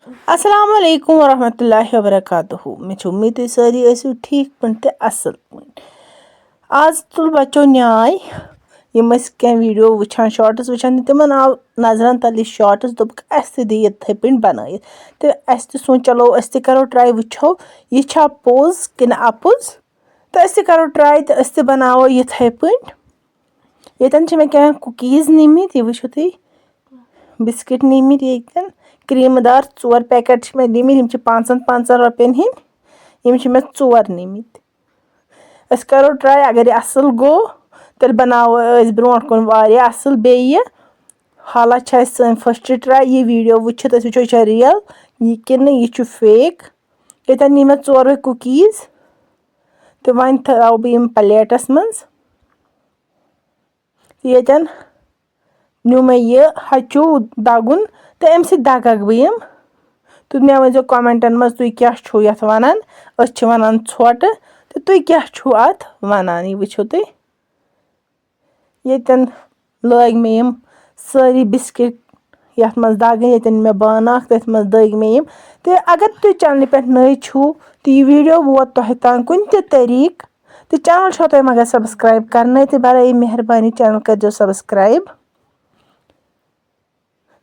Assalamu alaikum warahmatullahi wabarakatuh. मैं उम्मीद है सारी ऐसी ठीक पढ़ते असल आज तुल बच्चों न्याय यम क्या वीडियो वुचान शॉर्ट्स वुचान तिमन आव नजरन तल शॉर्ट्स दोप अस दी इथे पे बनाइत तो अस सोच चलो अस करो ट्राई वुचो यह छा पोज कि अपोज तो अस करो ट्राई तो अस बनावो इथे पे यतन मे क्या कुकीज निमित ये वुचो तुम बिस्किट निमित ये क्रीमदार 4 पैकेट मे निमित 5 रुपयन हिंद मे 4 निमित अस करो ट्राई अगर यह असल गो तेल बनावो ब्रोट कुन वारिया असल बेये हालांकि सन फर्स्ट ट्राई ये वीडियो वुचित अस वुचो यह रियल यह कि यह फेक यतन नी मे 4 कुकीज तो वन थो बह प्लेटस मज यतन न्यू मे यह हचू दगुन तो अम सि दगक बह तो मे वो कमेंटन मज तुम क्या ये वनान अस वनान ोट तो तुम क्या अत वनान यह वुचो तुम यतन लग मे यम सारी बिस्किट यथ मज दगन यतन मे बान तथ मज दग मे यम तो अगर तुम चैनल पे नई छो तो यह वीडियो वोत तुह तान कुन ते तरीक तो चैनल छो तुम मगर सब्सक्राइब करना तो बराए मेहरबानी चैनल कर सब्सक्राइब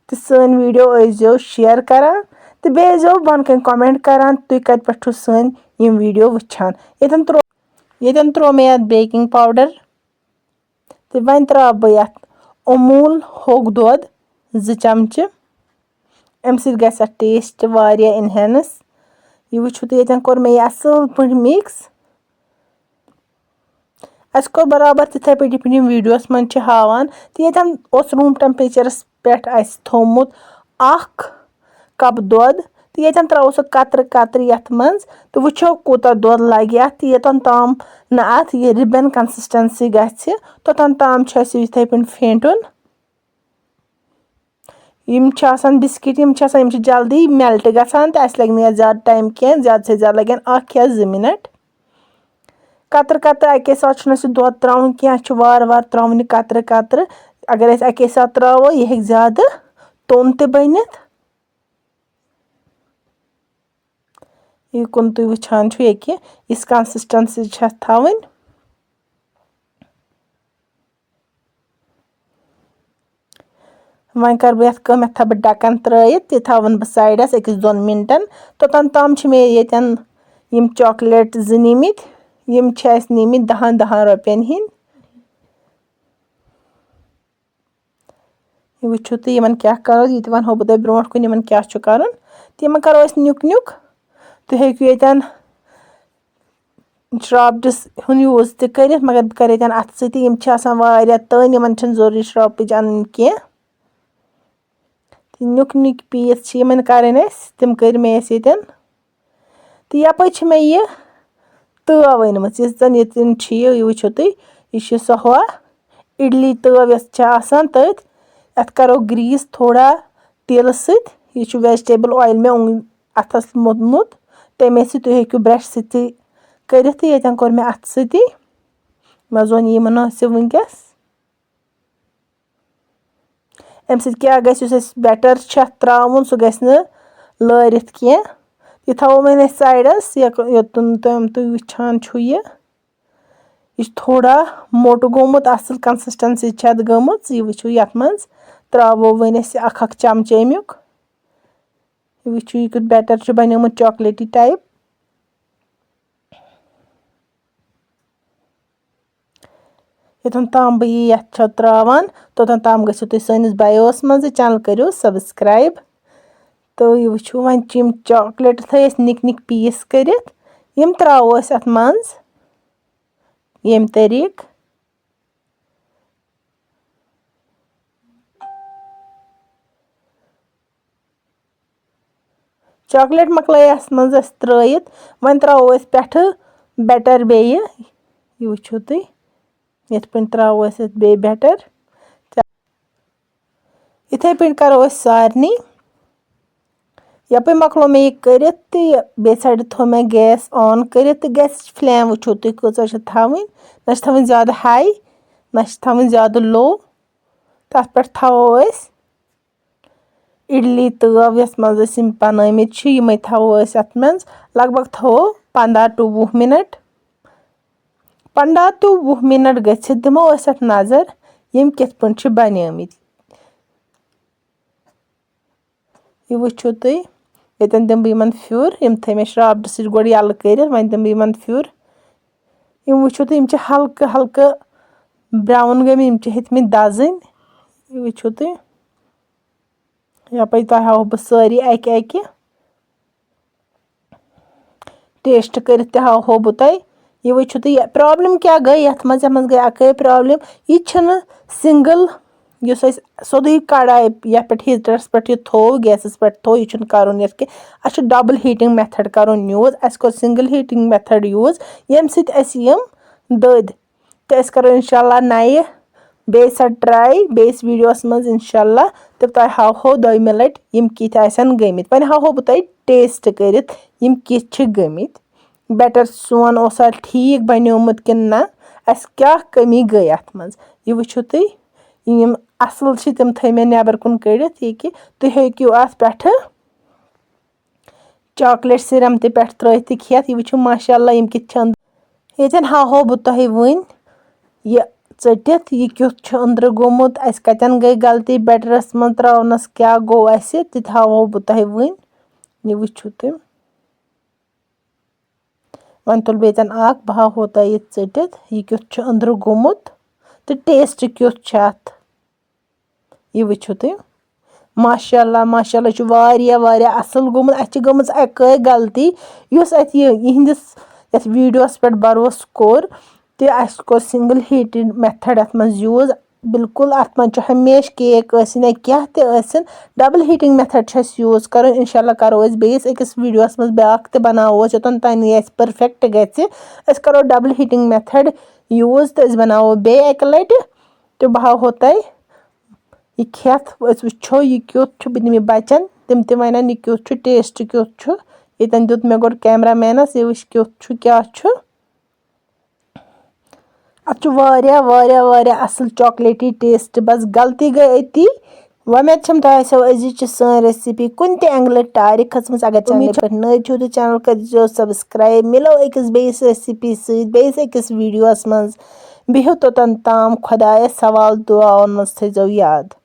तो सन वीडियो शेयर करान तो बेजो बन कन कमेंट करान तुम कत पे सन यम वीडियो वुचान यतन त्रो मे बेकिंग पाउडर तो वन त्रा बह अमूल होग दूध 2 चमचे अम सत टेस्ट वारिया इनहेंस यह वुचो तुम यतन कोर मे असल पे मिक्स अस कोर बराबर तिथे पे वीडियोस मन हावान तो यतन रूम टेम्परेचरस पे थोमुत 1 कप दूध तो यतन त्रो सह कतर कतर यथ मज तो वुचो कूता दूध लगे अत यतन ताम न अत यह रिबन कंसिस्टेंसी गछि तोतन ताम इथे पे फेंटुन यम बिस्किट यम जल्दी मेल्ट गसान तो अस लग ज्यादा टाइम कह ज्यादा से ज्यादा लगन 1 या 2 मिनट कतर कतर अके साथ दूध त्राउन कह वार वार त्राउन कतर कतर अगर अस अके साथ त्रावो यह हेक ज्यादा तोन ते बनित यह कुन तुम वुचान छो ये इस कंसिस्टेंसी थवन वन कर बह मे थ ढक्कन त्रयित यह थवन बह साइडस 1-2 मिनटन तोतन ताम मे यतन यम चॉकलेट 2 निमित यम निमित 10 रुपयन हिंद यह वुचो तुम यमन क्या करो यह वनो बह तुम ब्रोट कुन यमन क्या कर तो यमन करो नुक नुक तुम हेकु यतन श्रापस यूज कर मगर बह कर यतन अथ सती यम तन यमन जरूरी श्रापच अन कह नुक नुक पीस यमन करन तम कर मे यतन तो यप मे यह तव अनम यन यह वुचो तुम यह सह इडली तव तथ अत करो ग्रीस थोड़ा तेल सत यह वेजिटेबल ऑयल मे अथस मोदमुत तमे तुम हेकु ब्रश सती कर यतन कोर मे अथ सती मज ओन यह मुनासिब वनकस अम क्या बैटर त्राउन सह गि लरित कह यह थो वन साइडस योतन तुम वुचान छो यह थोड़ा मोट गोमुत असल कंसिस्टेंसी गमत यह वुचो यथ मज त्रावो वन अस 1 चमचे अमुक यह वुचो यह बैटर बनियोमुत चॉकलेटी टाइप यतन ताम बह यथ त्रावान तोतन ताम गो तुम सनिस बायोस मज चैनल करो सब्सक्राइब तो यह वुचो वन चॉकलेट थे निक निक पीस कर यम त्रावो अत मज यम तरीक चॉकलेट मकल अस मज त्रयित वन त्रावो पे बैटर बे यह वुचो तुम यथ पे त्रावो बे बैटर इथे पे करो सारनी यप मकलो मे यह कर बे साइड थो मे गैस ऑन कर गैस फ्लेम वुचो तुम कच थवन ना थवन ज्यादा हाई ना थवन ज्यादा लो तथ पे थवो اِڈلی تٲو یَتھ منٛز أسۍ یِم بَنٲومٕتۍ چھِ یِمَے تھاوو أسۍ اَتھ منٛز لگ بگ تھاوو 15 to 20 مِنَٹ 15 to 20 مِنَٹ گٔژھِتھ دِمو أسۍ اَتھ نظر یِم کِتھ پٲٹھۍ چھِ بَنیمٕتۍ یہِ وٕچھِو تُہۍ ییٚتٮ۪ن دِمہٕ بہٕ یِمَن پھیُر یِم تھٲے مےٚ شرٛاپڈٕ سۭتۍ گۄڈٕ یَلہٕ کٔرِتھ وۄنۍ دِمہٕ بہٕ یِمَن پھیُر یِم وٕچھِو تُہۍ یِم چھِ ہلکہٕ ہلکہٕ برٛاوُن گٔمٕتۍ یِم چھِ ہیٚتۍمٕتۍ دَزٕنۍ یہِ وٕچھِو تُہۍ یَپٲرۍ تۄہہِ ہاوو بہٕ سٲری اَکہِ اَکہِ ٹیسٹ کٔرِتھ تہِ ہاوہو بہٕ تۄہہِ یہِ وٕچھِو تُہۍ پرٛابلِم کیٛاہ گٔے یَتھ منٛز گٔے اَکٲے پرٛابلِم یہِ چھِنہٕ سِنٛگٕل یُس اَسہِ سیوٚدُے کڑاے یَتھ پٮ۪ٹھ ہیٖٹرَس پٮ۪ٹھ یہِ تھوٚو گیسَس پٮ۪ٹھ تھوٚو یہِ چھُنہٕ کَرُن یَتھ کینٛہہ اَسہِ چھُ ڈبٕل ہیٖٹِنٛگ مٮ۪تھڈ کَرُن یوٗز اَسہِ کوٚر سِنٛگٕل ہیٖٹِنٛگ مٮ۪تھڈ یوٗز ییٚمہِ سۭتۍ اَسہِ یِم دٔدۍ تہٕ أسۍ کَرو اِنشاء اللہ نَیہِ بیٚیہِ ساتہٕ ٹرٛاے بیٚیِس ویٖڈیوَس منٛز اِنشاء اللہ تہٕ تۄہہِ ہاوہو دۄیمہِ لَٹہِ یِم کِتھ آسن گٔمٕتۍ وۄنۍ ہاوہو بہٕ تۄہہِ ٹیسٹ کٔرِتھ یِم کِتھ چھِ گٔمٕتۍ بیٹر سون اوسا ٹھیٖک بَنیومُت کِنہٕ نہ اَسہِ کیٛاہ کٔمی گٔے اَتھ منٛز یہِ وٕچھِو تُہۍ یِم اَصٕل چھِ تِم تھٲے مےٚ نٮ۪بر کُن کٔڑِتھ یہِ کہِ تُہۍ ہیٚکِو اَتھ پٮ۪ٹھٕ چاکلیٹ سِرَم تہِ پٮ۪ٹھ ترٛٲوِتھ تہِ کھٮ۪تھ یہِ وٕچھِو ماشاء اللہ یِم کِتھ چھِ ییٚتٮ۪ن ہاوہو بہٕ تۄہہِ وٕنۍ یہِ ژٔٹِتھ یہِ کیُتھ چھُ أنٛدرٕ گوٚمُت اَسہِ کَتٮ۪ن گٔے غلطی بیٹرَس منٛز ترٛاونَس کیٛاہ گوٚو اَسہِ تہِ تہِ ہاوہو بہٕ تۄہہِ وٕنۍ یہِ وٕچھِو تُہۍ وۄنۍ تُلہٕ بہٕ ییٚتٮ۪ن اَکھ بہٕ ہاوہو تۄہہِ یہِ ژٔٹِتھ یہِ کیُتھ چھُ أنٛدرٕ گوٚمُت تہٕ ٹیسٹ کیُتھ چھُ اَتھ یہِ وٕچھِو تُہۍ ماشاء اللہ ماشاء اللہ یہِ چھُ واریاہ واریاہ اَصٕل گوٚمُت اَسہِ چھِ گٔمٕژ اَکٲے غلطی یُس اَسہِ یِہِنٛدِس یَتھ ویٖڈیوَس پٮ۪ٹھ بروسہٕ کوٚر تہِ اَسہِ کوٚر سِنٛگٕل ہیٖٹِڈ مٮ۪تھڈ اَتھ منٛز یوٗز بِلکُل اَتھ منٛز چھُ ہمیشہٕ کیک ٲسِنۍ یا کیٛاہ تہِ ٲسِنۍ ڈبٕل ہیٖٹِنٛگ مٮ۪تھڈ چھِ اَسہِ یوٗز کَرُن اِنشاء اللہ کَرو أسۍ بیٚیِس أکِس ویٖڈیوَس منٛز بیٛاکھ تہِ بَناوو أسۍ یوٚتَن تام یہِ اَسہِ پٔرفٮ۪کٹ گژھِ أسۍ کَرو ڈبٕل ہیٖٹِنٛگ مٮ۪تھڈ یوٗز تہٕ أسۍ بَناوو بیٚیہِ اَکہِ لَٹہِ تہٕ بہٕ ہاوہو تۄہہِ یہِ کھٮ۪تھ أسۍ وٕچھو یہِ کیُتھ چھُ بہٕ دِمہٕ یہِ بَچَن تِم تہِ وَنن یہِ کیُتھ چھُ ٹیسٹ کیُتھ چھُ ییٚتٮ۪ن دیُت مےٚ گۄڈٕ کیمرا مینَس یہِ وٕچھ کیُتھ چھُ کیٛاہ چھُ اَتھ چھُ واریاہ واریاہ واریاہ اَصٕل چاکلیٹی ٹیسٹ بَس غلطی گٔے أتی وۄمید چھَم تۄہہِ آسیو أزِچ چھِ سٲنۍ ریسِپی کُنہِ تہِ اٮ۪نٛگلہٕ ٹارِ کھٔژمٕژ اگر چَنلہِ پٮ۪ٹھ نٔے چھُو تہٕ چَنَل کٔرۍزیو سَبسکرایب مِلو أکِس بیٚیِس ریسِپی سۭتۍ بیٚیِس أکِس ویٖڈیوَس منٛز بِہِو توٚتَن تام خۄدایَس سوال دُعاوَن منٛز تھٲیزیو یاد